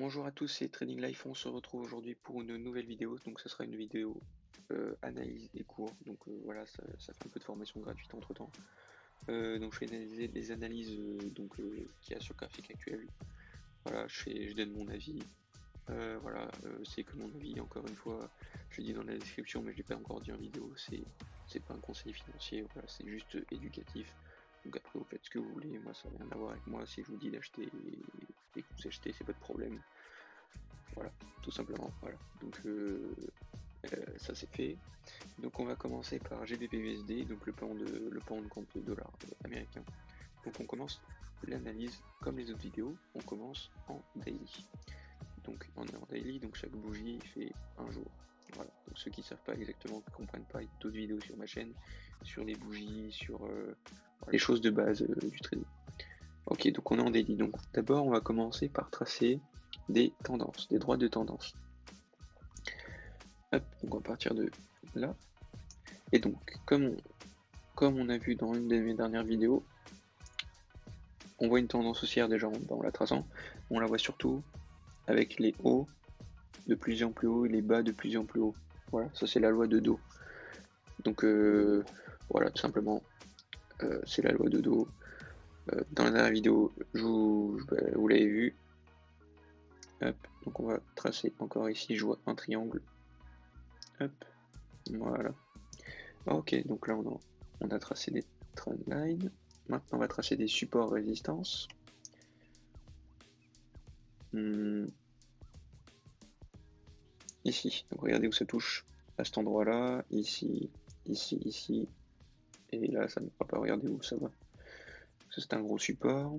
Bonjour à tous, c'est Trading Life. On se retrouve aujourd'hui pour une nouvelle vidéo. Donc, ce sera une vidéo analyse des cours. Donc, voilà, ça fait un peu de formation gratuite entre temps. Donc, je vais analyser les analyses qu'il y a sur graphique actuel. Voilà, je donne mon avis. Voilà, c'est que mon avis, encore une fois, je le dis dans la description, mais je ne l'ai pas encore dit en vidéo. C'est pas un conseil financier, voilà, c'est juste éducatif. Donc après, vous faites ce que vous voulez. Moi, ça n'a rien à voir avec moi. Si je vous dis d'acheter et que vous achetez, c'est pas de problème. Voilà, tout simplement. Voilà. Donc ça c'est fait. Donc on va commencer par GBP/USD, donc le pound contre le dollar américain. Donc on commence l'analyse comme les autres vidéos. On commence en daily. Donc on est en daily, donc chaque bougie fait un jour. Voilà. Donc ceux qui ne savent pas exactement, qui ne comprennent pas, il y a d'autres vidéos sur ma chaîne, sur les bougies, sur les choses de base du trading. Ok, donc on est en daily. Donc d'abord on va commencer par tracer des tendances, des droites de tendance. Hop, donc on va partir de là. Et donc, comme on a vu dans une de mes dernières vidéos, on voit une tendance haussière déjà en la traçant. On la voit surtout avec les hauts de plus en plus haut et les bas de plus en plus haut. Voilà, ça c'est la loi de Do. Donc voilà, tout simplement, c'est la loi de Do. Dans la dernière vidéo, vous l'avez vu. Hop, donc on va tracer encore ici, je vois un triangle. Hop, voilà. Ok, donc là on a tracé des trendlines. Maintenant on va tracer des supports résistance. Ici, donc regardez où ça touche à cet endroit là, ici, ici, ici, et là ça ne va pas, regarder où ça va. Ça c'est un gros support.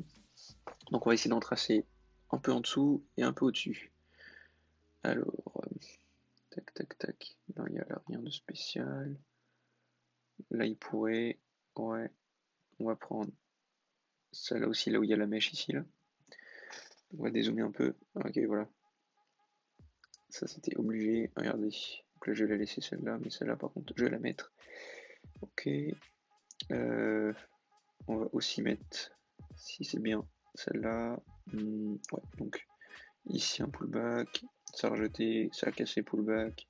Donc on va essayer d'en tracer un peu en dessous et un peu au-dessus. Alors, tac tac tac, non il n'y a rien de spécial. Là il pourrait, ouais, on va prendre ça là aussi, là où il y a la mèche ici là. On va dézoomer un peu, ok voilà. Ça c'était obligé, regardez. Donc là je vais la laisser celle-là, mais celle-là par contre je vais la mettre. Ok. On va aussi mettre, si c'est bien, celle-là. Ouais, donc ici un pullback, ça a rejeté, ça a cassé pullback,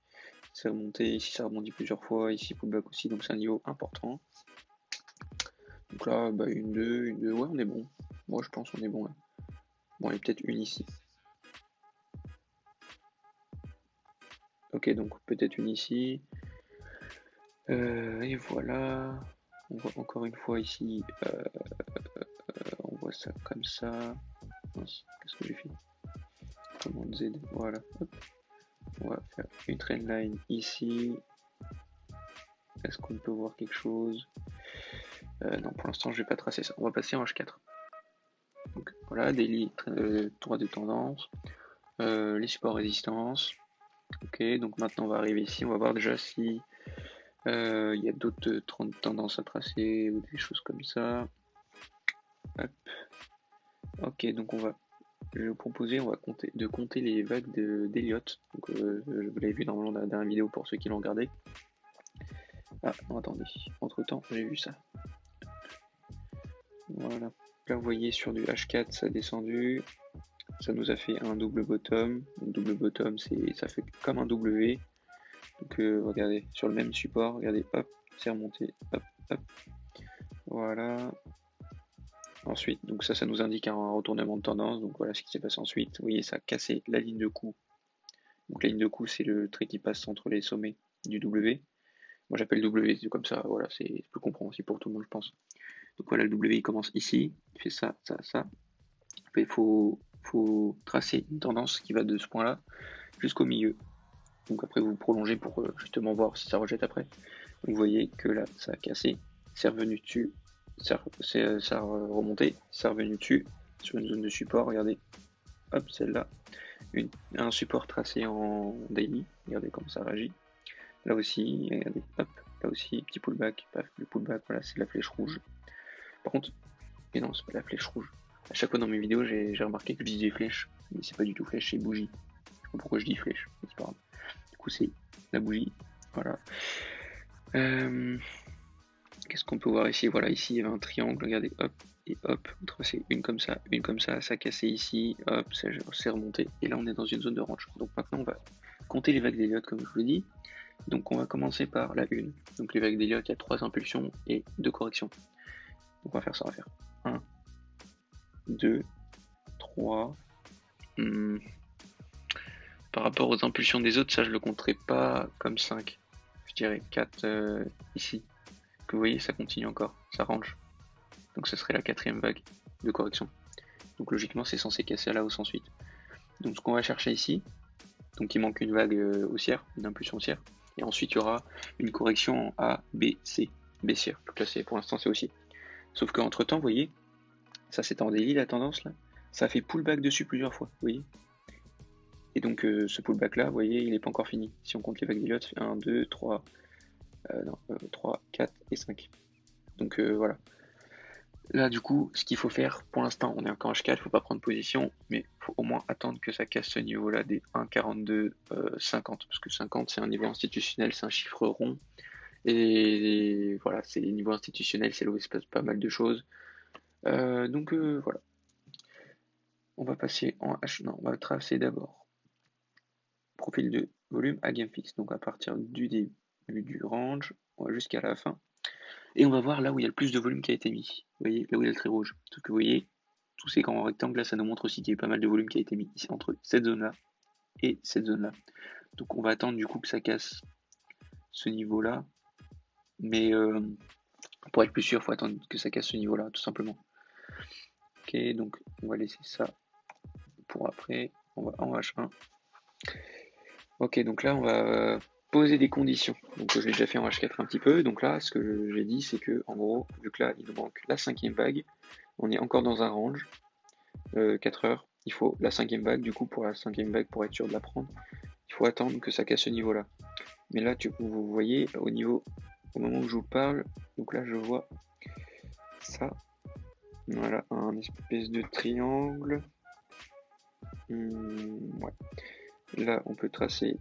c'est remonté, ici ça rebondit plusieurs fois, ici pullback aussi, donc c'est un niveau important. Donc là, bah, une 2, ouais on est bon. Moi je pense qu'on est bon là. Bon, il y a peut-être une ici. Ok, donc peut-être une ici. Et voilà. On voit encore une fois ici, on voit ça comme ça. Qu'est-ce que j'ai fait? Commande Z, voilà. Hop. On va faire une trendline ici. Est-ce qu'on peut voir quelque chose? Non, pour l'instant, je vais pas tracer ça. On va passer en H4. Donc voilà, daily, droit de tendance, les supports résistance. Ok, donc maintenant on va arriver ici. On va voir déjà si il y a d'autres tendances à tracer ou des choses comme ça. Hop. Ok, donc je vais vous proposer, on va compter les vagues d'Elliott. Donc vous l'avez vu normalement dans la dernière vidéo pour ceux qui l'ont regardé. Ah non, attendez, entre temps j'ai vu ça. Voilà. Là vous voyez sur du H4 ça a descendu. Ça nous a fait un double bottom. Donc, double bottom ça fait comme un W. Donc regardez, sur le même support, regardez, hop, c'est remonté, hop, hop. Voilà. Ensuite, donc ça nous indique un retournement de tendance. Donc voilà ce qui s'est passé ensuite. Vous voyez, ça a cassé la ligne de coup. Donc la ligne de coup, c'est le trait qui passe entre les sommets du W. Moi j'appelle W, c'est comme ça, voilà, c'est plus compréhensible pour tout le monde, je pense. Donc voilà, le W il commence ici, il fait ça, ça, ça. Après, il faut tracer une tendance qui va de ce point-là jusqu'au milieu. Donc après, vous prolongez pour justement voir si ça rejette après. Donc, vous voyez que là, ça a cassé, c'est revenu dessus, ça a remonté, c'est revenu dessus, sur une zone de support, regardez, hop, celle-là, un support tracé en daily, regardez comment ça réagit. Là aussi, regardez, hop, là aussi, petit pullback, paf, le pullback, voilà, c'est la flèche rouge. Par contre, mais non, c'est pas la flèche rouge. À chaque fois dans mes vidéos, j'ai remarqué que je disais flèche, mais c'est pas du tout flèche, c'est bougie. Je sais pas pourquoi je dis flèche, mais c'est pas grave. Du coup, c'est la bougie, voilà. Qu'est-ce qu'on peut voir ici? Voilà, ici il y avait un triangle, regardez, hop, et hop, on traçait une comme ça, ça cassait ici, hop, ça s'est remonté, et là on est dans une zone de range. Donc maintenant on va compter les vagues d'Elliott comme je vous l'ai dit. Donc on va commencer par la 1. Donc les vagues d'Elliott, il y a 3 impulsions et 2 corrections. Donc on va faire ça, on va faire 1, 2, 3. Par rapport aux impulsions des autres, ça je le compterai pas comme 5. Je dirais 4 ici. Que vous voyez, ça continue encore, ça range. Donc ce serait la 4e vague de correction. Donc logiquement c'est censé casser à la hausse ensuite. Donc ce qu'on va chercher ici, donc il manque une vague haussière, une impulsion haussière. Et ensuite il y aura une correction en A, B, C, baissière. Donc là pour l'instant c'est haussier. Sauf qu'entre temps, vous voyez, ça c'est en daily la tendance là, ça fait pullback dessus plusieurs fois, vous voyez. Et donc ce pullback là, vous voyez, il n'est pas encore fini. Si on compte les vagues d'Elliott, 1, 2, 3, 3, 4 et 5. Donc voilà. Là, du coup, ce qu'il faut faire, pour l'instant, on est encore H4, il ne faut pas prendre position, mais il faut au moins attendre que ça casse ce niveau-là des 1,4250, parce que 50, c'est un niveau institutionnel, c'est un chiffre rond, et voilà, c'est les niveaux institutionnels, c'est là où il se passe pas mal de choses. Donc voilà. On va passer en H, non, on va tracer d'abord profil de volume à game fixe, donc à partir du début du range jusqu'à la fin. Et on va voir là où il y a le plus de volume qui a été mis. Vous voyez, là où il y a le trait rouge. Donc vous voyez, tous ces grands rectangles là, ça nous montre aussi qu'il y a eu pas mal de volume qui a été mis ici entre cette zone là et cette zone là. Donc on va attendre du coup que ça casse ce niveau là. Mais pour être plus sûr, il faut attendre que ça casse ce niveau là, tout simplement. Ok, donc on va laisser ça pour après. On va en H1. Ok, donc là on va poser des conditions. Donc je l'ai déjà fait en H4 un petit peu. Donc là, ce que j'ai dit, c'est que en gros, vu que là il nous manque la 5e vague, on est encore dans un range. 4 heures. Il faut la 5e vague, du coup, pour la 5e vague, pour être sûr de la prendre, il faut attendre que ça casse ce niveau-là. Mais là, vous voyez, au moment où je vous parle, donc là, je vois ça. Voilà, un espèce de triangle. Ouais. Là, on peut tracer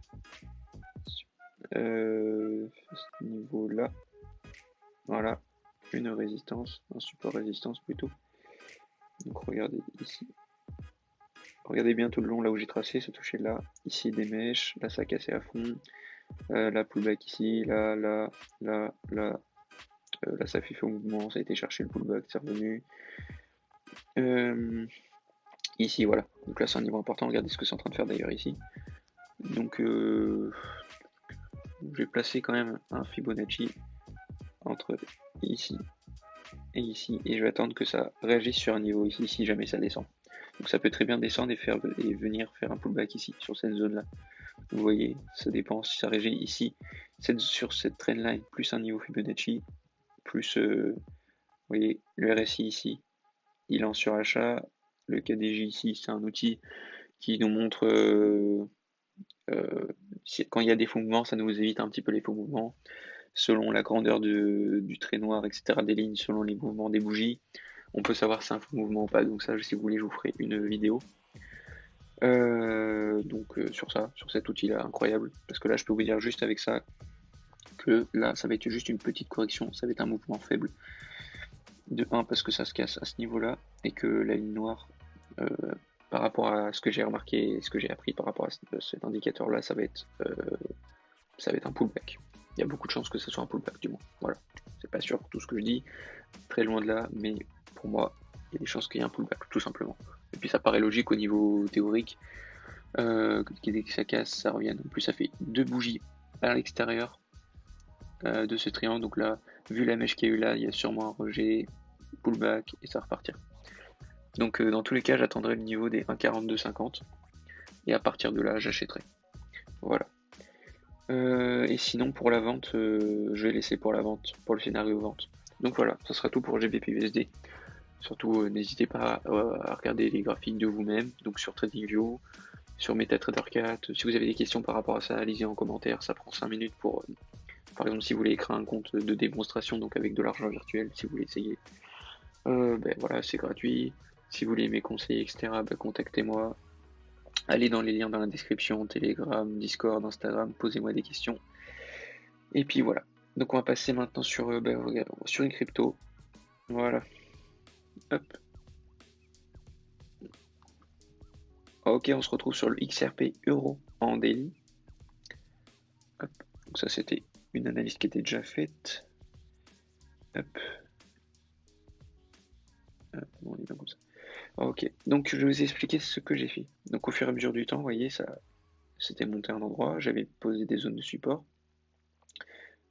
ce niveau-là. Voilà, une résistance, un support résistance plutôt. Donc regardez ici. Regardez bien tout le long là où j'ai tracé, ça touchait là, ici des mèches, là ça a cassé à fond, là pullback ici, là, là ça fait au mouvement, ça a été chercher le pullback, c'est revenu. Ici voilà, donc là c'est un niveau important, regardez ce que c'est en train de faire d'ailleurs ici. Donc je vais placer quand même un Fibonacci entre ici et je vais attendre que ça réagisse sur un niveau ici si jamais ça descend. Donc ça peut très bien descendre et venir faire un pullback ici sur cette zone là. Vous voyez, ça dépend si ça réagit ici sur cette trendline plus un niveau Fibonacci plus vous voyez le RSI ici il est en surachat, le KDJ ici c'est un outil qui nous montre quand il y a des faux mouvements, ça nous évite un petit peu les faux mouvements selon la grandeur du trait noir, etc., des lignes, selon les mouvements des bougies. On peut savoir si c'est un faux mouvement ou pas, donc ça, si vous voulez, je vous ferai une vidéo. Sur ça, sur cet outil-là, incroyable. Parce que là, je peux vous dire juste avec ça que là, ça va être juste une petite correction, ça va être un mouvement faible. De 1, parce que ça se casse à ce niveau-là, et que la ligne noire, par rapport à ce que j'ai remarqué, ce que j'ai appris par rapport à cet indicateur-là, ça va être un pullback. Il y a beaucoup de chances que ce soit un pullback du moins. Voilà, c'est pas sûr pour tout ce que je dis, très loin de là, mais pour moi, il y a des chances qu'il y ait un pullback, tout simplement. Et puis ça paraît logique au niveau théorique, dès que ça casse, ça revienne. En plus, ça fait 2 bougies à l'extérieur de ce triangle, donc là, vu la mèche qu'il y a eu là, il y a sûrement un rejet, pullback, et ça va repartir. Donc dans tous les cas, j'attendrai le niveau des 1,4250, et à partir de là, j'achèterai. Voilà. Et sinon pour la vente, je vais laisser pour la vente, pour le scénario vente. Donc voilà, ça sera tout pour GBPUSD. Surtout n'hésitez pas à regarder les graphiques de vous-même, donc sur TradingView, sur MetaTrader 4. Si vous avez des questions par rapport à ça, lisez en commentaire, ça prend 5 minutes pour, par exemple si vous voulez créer un compte de démonstration, donc avec de l'argent virtuel, si vous voulez essayer. Voilà, c'est gratuit. Si vous voulez mes conseils, etc., contactez-moi. Allez dans les liens dans la description, Telegram, Discord, Instagram, posez-moi des questions. Et puis voilà. Donc on va passer maintenant sur une crypto. Voilà. Hop. Ok, on se retrouve sur le XRP euro en daily. Hop. Donc ça c'était une analyse qui était déjà faite. Hop. On est bien comme ça. Ok, donc je vais vous expliquer ce que j'ai fait. Donc au fur et à mesure du temps, vous voyez, ça c'était monté à un endroit, j'avais posé des zones de support.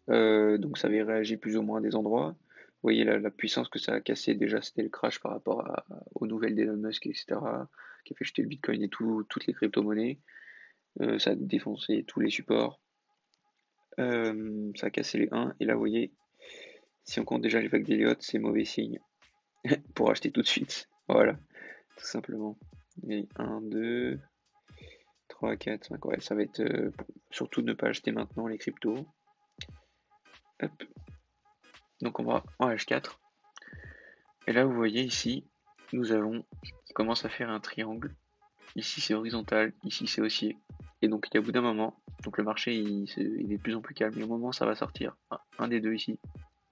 Donc ça avait réagi plus ou moins à des endroits. Vous voyez la puissance que ça a cassé, déjà c'était le crash par rapport aux nouvelles d'Elon Musk, etc., qui a fait chuter le Bitcoin et toutes les crypto-monnaies. Ça a défoncé tous les supports. Ça a cassé les 1. Et là, vous voyez, si on compte déjà les vagues d'Elliott, c'est mauvais signe pour acheter tout de suite. Voilà, tout simplement. Et 1, 2, 3, 4, 5. Ouais, ça va être surtout ne pas acheter maintenant les cryptos. Hop. Donc on va en H4. Et là, vous voyez ici, nous avons qui commence à faire un triangle. Ici, c'est horizontal, ici, c'est haussier. Et donc, il y a au bout d'un moment, donc le marché, il est de plus en plus calme. Et au moment, ça va sortir un des deux ici.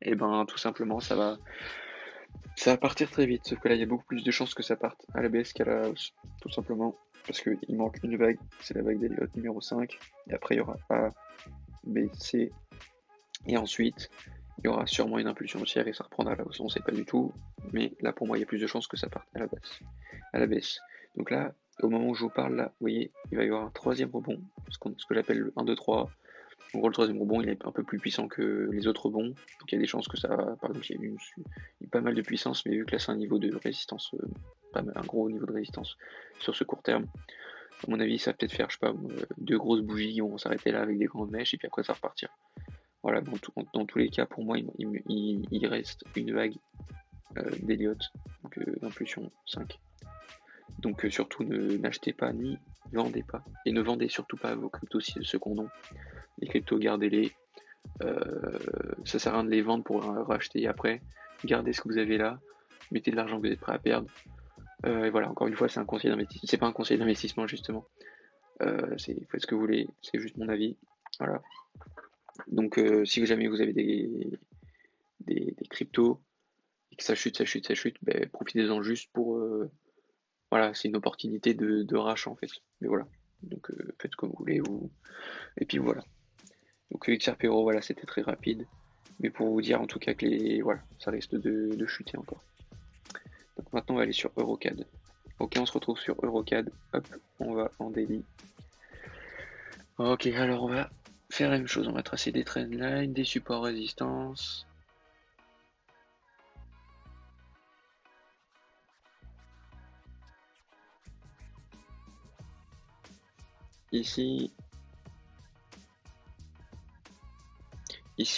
Et ben, tout simplement, ça va partir très vite. Sauf que là, il y a beaucoup plus de chances que ça parte à la baisse qu'à la hausse. Tout simplement. Parce qu'il manque une vague, c'est la vague d'Elliott numéro 5. Et après, il y aura A, B, C. Et ensuite, il y aura sûrement une impulsion haussière et ça reprendra à la hausse. On ne sait pas du tout. Mais là, pour moi, il y a plus de chances que ça parte à la baisse. Donc là, au moment où je vous parle, là, vous voyez, il va y avoir un troisième rebond, ce que j'appelle le 1, 2, 3. En gros, le troisième rebond, il est un peu plus puissant que les autres rebonds. Donc il y a des chances que ça, par exemple, il y a pas mal de puissance, mais vu que là, c'est un niveau de résistance, pas mal, un gros niveau de résistance sur ce court terme, à mon avis, ça va peut-être faire, je sais pas, deux grosses bougies qui vont s'arrêter là avec des grandes mèches, et puis après, ça va repartir. Voilà, dans tous les cas, pour moi, il reste une vague d'Elliott, donc d'impulsion 5. Donc surtout n'achetez pas ni vendez pas. Et ne vendez surtout pas vos cryptos ceux qu'on ont. Les cryptos, gardez-les. Ça sert à rien de les vendre pour racheter après. Gardez ce que vous avez là. Mettez de l'argent que vous êtes prêt à perdre. Et voilà, encore une fois, c'est un conseil d'investissement. C'est pas un conseil d'investissement justement. Faites ce que vous voulez. C'est juste mon avis. Voilà. Donc si jamais vous avez des cryptos et que ça chute, ben, profitez-en juste pour voilà, c'est une opportunité de rachat en fait. Mais voilà. Donc faites comme vous voulez. Et puis voilà. Donc XRP Euro, voilà, c'était très rapide. Mais pour vous dire en tout cas que voilà, ça risque de chuter encore. Donc maintenant on va aller sur Eurocad. Ok, on se retrouve sur Eurocad. Hop, on va en daily. Ok, alors on va faire la même chose. On va tracer des trendlines, des supports résistance. Ici,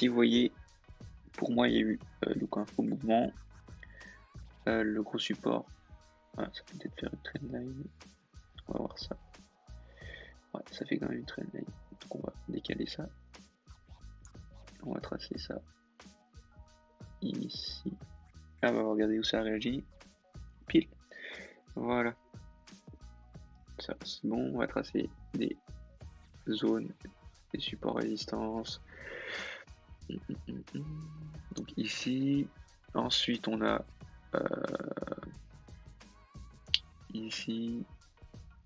vous voyez, pour moi, il y a eu donc un faux mouvement. Le gros support. Ah, ça peut peut-être faire une trendline. On va voir ça. Ouais, ça fait quand même une trendline. Donc on va décaler ça. On va tracer ça ici. Ah, on va regarder où ça réagit. Pile. Voilà. Ça, c'est bon. On va tracer des zones, des supports résistance. Donc ici. Ensuite, on a ici.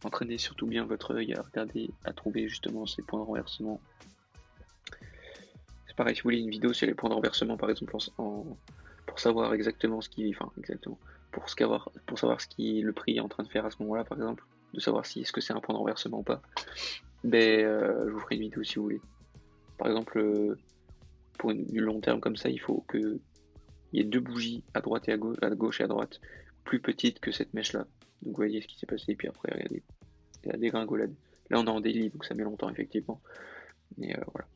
Entraînez surtout bien votre œil à regarder, à trouver justement ces points de renversement. C'est pareil, si vous voulez une vidéo sur les points de renversement, par exemple, pour savoir exactement ce qui, enfin exactement, pour savoir ce qui le prix est en train de faire à ce moment-là, par exemple, de savoir si est-ce que c'est un point de renversement ou pas. Ben, je vous ferai une vidéo si vous voulez. Par exemple, pour du long terme comme ça, il faut que il y ait deux bougies à droite et à gauche et à droite, plus petites que cette mèche-là. Donc vous voyez ce qui s'est passé, et puis après, regardez, il y a des dégringolade. Là, on est en daily, donc ça met longtemps, effectivement. Mais voilà.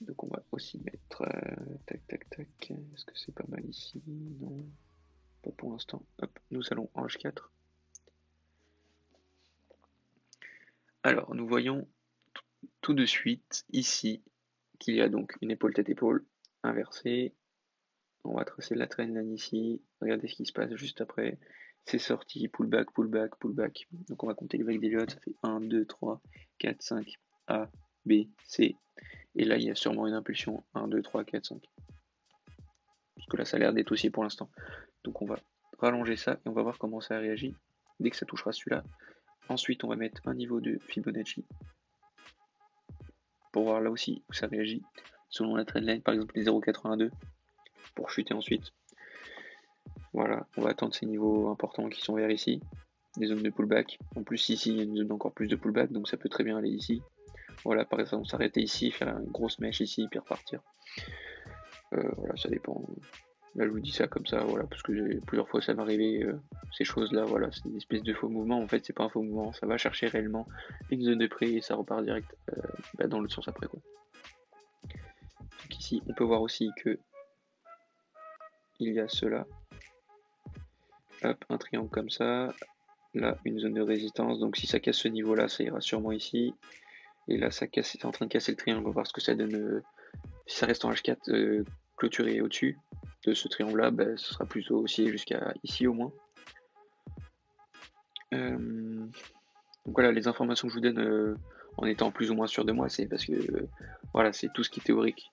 Donc on va aussi mettre tac tac tac. Est-ce que c'est pas mal ici? Non, pas pour l'instant. Hop, nous allons en H4. Alors nous voyons tout de suite ici qu'il y a donc une épaule tête épaule inversée. On va tracer la trendline ici. Regardez ce qui se passe juste après. C'est sorti, pullback, pullback, pullback. Donc on va compter les vagues d'Elliott. Ça fait 1, 2, 3, 4, 5. A, B, C. Et là, il y a sûrement une impulsion. 1, 2, 3, 4, 5. Parce que là, ça a l'air d'être haussier pour l'instant. Donc on va rallonger ça et on va voir comment ça réagit dès que ça touchera celui-là. Ensuite, on va mettre un niveau de Fibonacci pour voir là aussi où ça réagit selon la trendline, par exemple les 0,82 pour chuter ensuite. Voilà, on va attendre ces niveaux importants qui sont vers ici, des zones de pullback. En plus ici, il y a une zone encore plus de pullback, donc ça peut très bien aller ici. Voilà, par exemple, s'arrêter ici, faire une grosse mèche ici, puis repartir. Voilà, ça dépend. Là, je vous dis ça comme ça, voilà, parce que plusieurs fois ça m'est arrivé, ces choses-là, voilà, c'est une espèce de faux mouvement. En fait, c'est pas un faux mouvement, ça va chercher réellement une zone de prix et ça repart direct dans l'autre sens après, quoi. Donc ici, on peut voir aussi que il y a cela. Hop, un triangle comme ça. Là, une zone de résistance. Donc si ça casse ce niveau-là, ça ira sûrement ici. Et là, c'est en train de casser le triangle. On va voir ce que ça donne. Si ça reste en H4 clôturé au-dessus de ce triangle-là, bah, ce sera plutôt aussi jusqu'à ici au moins. Donc voilà, les informations que je vous donne en étant plus ou moins sûr de moi, c'est parce que voilà, c'est tout ce qui est théorique.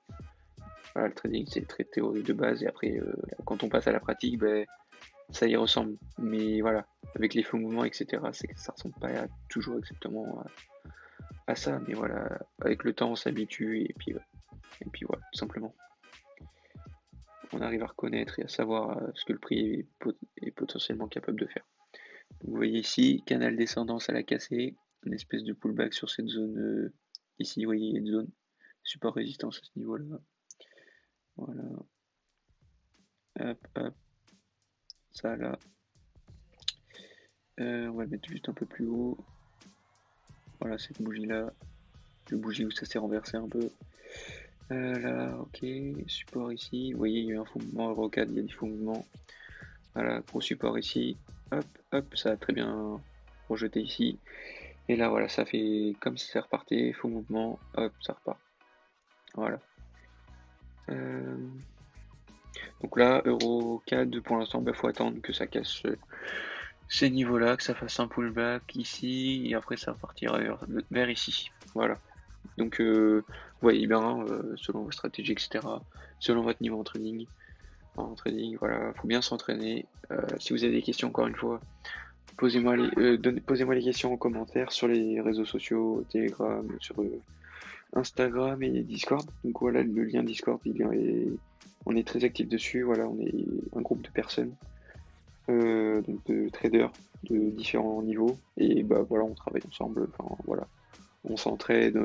Voilà, le trading, c'est très théorique de base. Et après, quand on passe à la pratique, bah, ça y ressemble. Mais voilà, avec les faux mouvements, etc., c'est que ça ressemble pas toujours exactement à ça. Mais voilà, avec le temps, on s'habitue et puis voilà, tout simplement. On arrive à reconnaître et à savoir ce que le prix est potentiellement capable de faire. Donc, vous voyez ici, canal descendant, ça l'a cassé. Une espèce de pullback sur cette zone ici. Vous voyez, il y a une zone support résistance à ce niveau-là. Voilà. Hop, hop. Ça là. On va le mettre juste un peu plus haut. Voilà, cette bougie-là. Le bougie où ça s'est renversé un peu. Là, ok. Support ici. Vous voyez, il y a eu un faux mouvement. Rocade, il y a des faux mouvements. Voilà, gros support ici. Hop, hop, ça a très bien rejeté ici. Et là, voilà, ça fait comme si ça repartait. Faux mouvement. Hop, ça repart. Voilà. Donc là, EuroCAD, pour l'instant, il faut attendre que ça casse ces niveaux-là, que ça fasse un pullback ici, et après ça partira vers ici. Voilà. Donc, vous voyez bien, selon vos stratégies, etc., selon votre niveau en trading, voilà, faut bien s'entraîner. Si vous avez des questions, encore une fois, posez-moi les questions en commentaire sur les réseaux sociaux, Telegram, sur Instagram et Discord. Donc voilà, le lien Discord, on est très actif dessus. Voilà, on est un groupe de personnes, donc de traders de différents niveaux. Et bah voilà, on travaille ensemble. Enfin voilà, on s'entraide,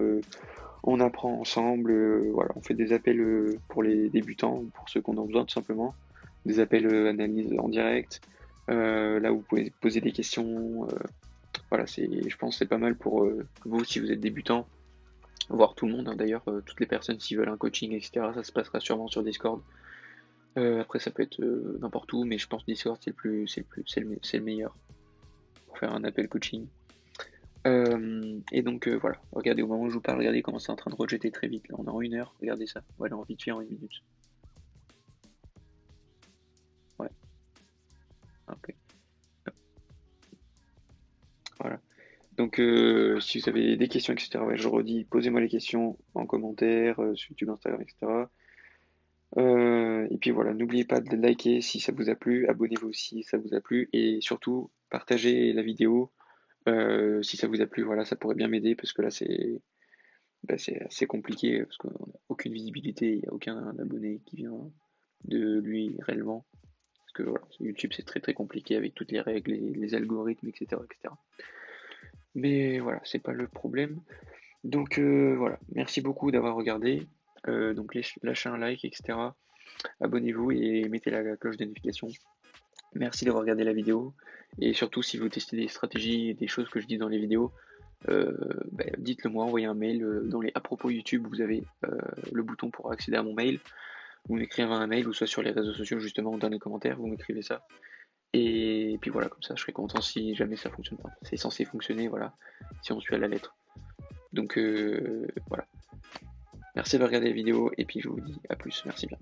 on apprend ensemble. Voilà, on fait des appels pour les débutants, pour ceux qu'on a besoin tout simplement. Des appels analyse en direct. Là, vous pouvez poser des questions. Voilà, je pense que c'est pas mal pour vous si vous êtes débutant. Voir tout le monde, hein, d'ailleurs, toutes les personnes s'ils veulent un coaching, etc. Ça se passera sûrement sur Discord. Après, ça peut être n'importe où, mais je pense Discord c'est le meilleur pour faire un appel coaching. Et donc voilà, regardez au moment où je vous parle, regardez comment c'est en train de rejeter très vite. Là, on est en 1 heure, regardez ça. Voilà, en vite fait en 1 minute. Ouais. Ok. Voilà. Donc si vous avez des questions, etc., ouais, je redis, posez-moi les questions en commentaire, sur YouTube, Instagram, etc. Et puis voilà, n'oubliez pas de liker si ça vous a plu, abonnez-vous si ça vous a plu, et surtout partagez la vidéo si ça vous a plu. Voilà, ça pourrait bien m'aider parce que là c'est assez compliqué parce qu'on n'a aucune visibilité, il n'y a aucun abonné qui vient de lui réellement. Parce que voilà, YouTube c'est très très compliqué avec toutes les règles, les algorithmes, etc., etc. Mais voilà, c'est pas le problème. Donc voilà, merci beaucoup d'avoir regardé. Donc lâchez un like, etc. Abonnez-vous et mettez la cloche de notification. Merci d'avoir regardé la vidéo. Et surtout, si vous testez des stratégies et des choses que je dis dans les vidéos, dites-le moi, envoyez un mail. À propos YouTube, vous avez le bouton pour accéder à mon mail. Vous m'écrivez un mail, ou soit sur les réseaux sociaux, justement, dans les commentaires, vous m'écrivez ça. Et puis voilà, comme ça, je serai content si jamais ça fonctionne pas. C'est censé fonctionner, voilà, si on suit à la lettre. Donc voilà. Merci d'avoir regardé la vidéo, et puis je vous dis à plus. Merci bien.